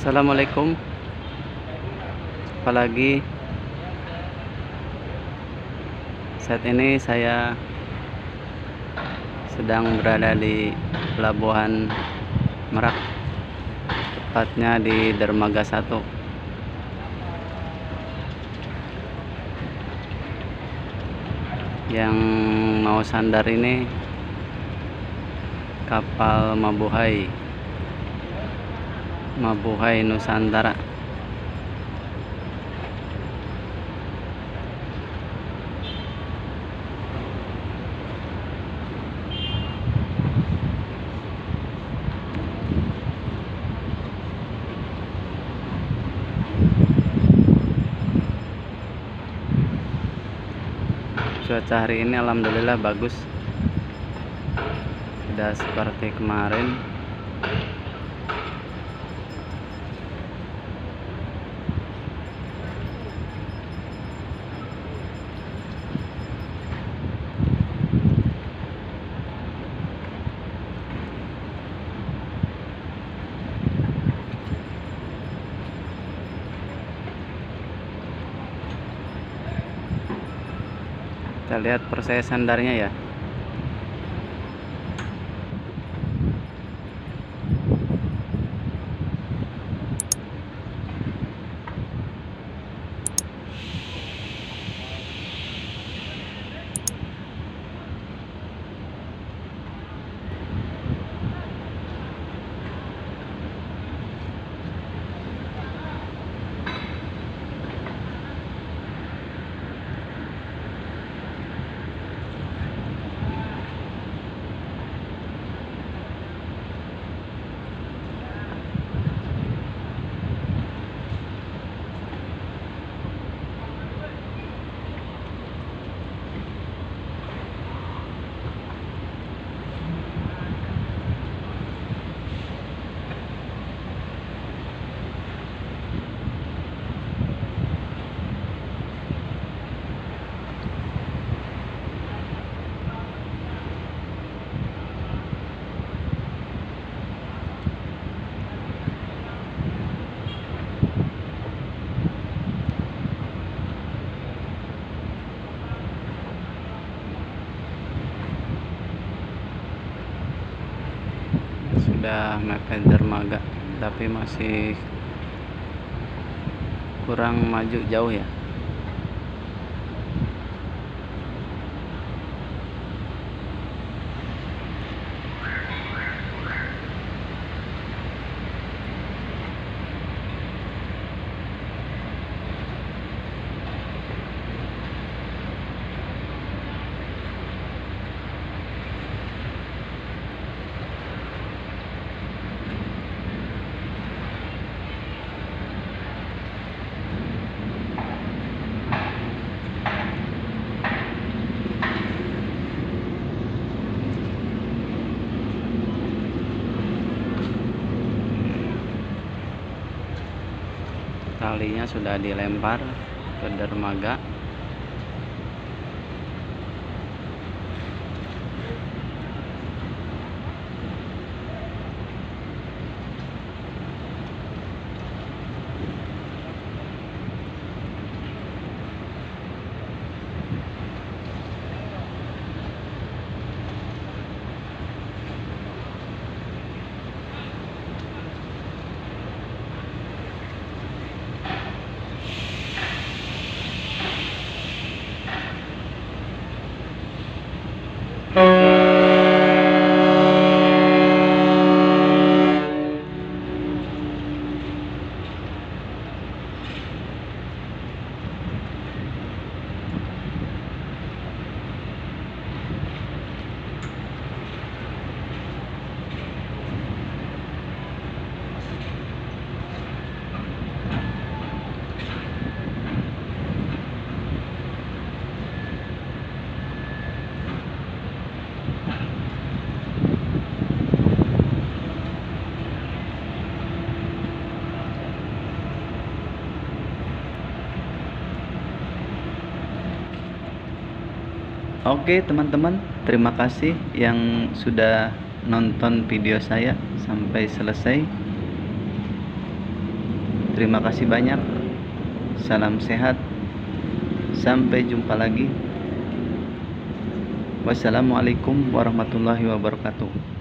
Assalamualaikum. Apalagi saat ini saya sedang berada di Pelabuhan Merak, tepatnya di Dermaga 1. Yang mau sandar ini kapal Mabuhay Nusantara. Cuaca hari ini alhamdulillah bagus, tidak seperti kemarin. Kita lihat proses sandarnya ya. Sudah mepet dermaga, tapi masih kurang maju jauh ya. Talinya sudah dilempar ke dermaga. Oke teman-teman, terima kasih yang sudah nonton video saya sampai selesai. Terima kasih banyak. Salam sehat. Sampai jumpa lagi. Wassalamualaikum warahmatullahi wabarakatuh.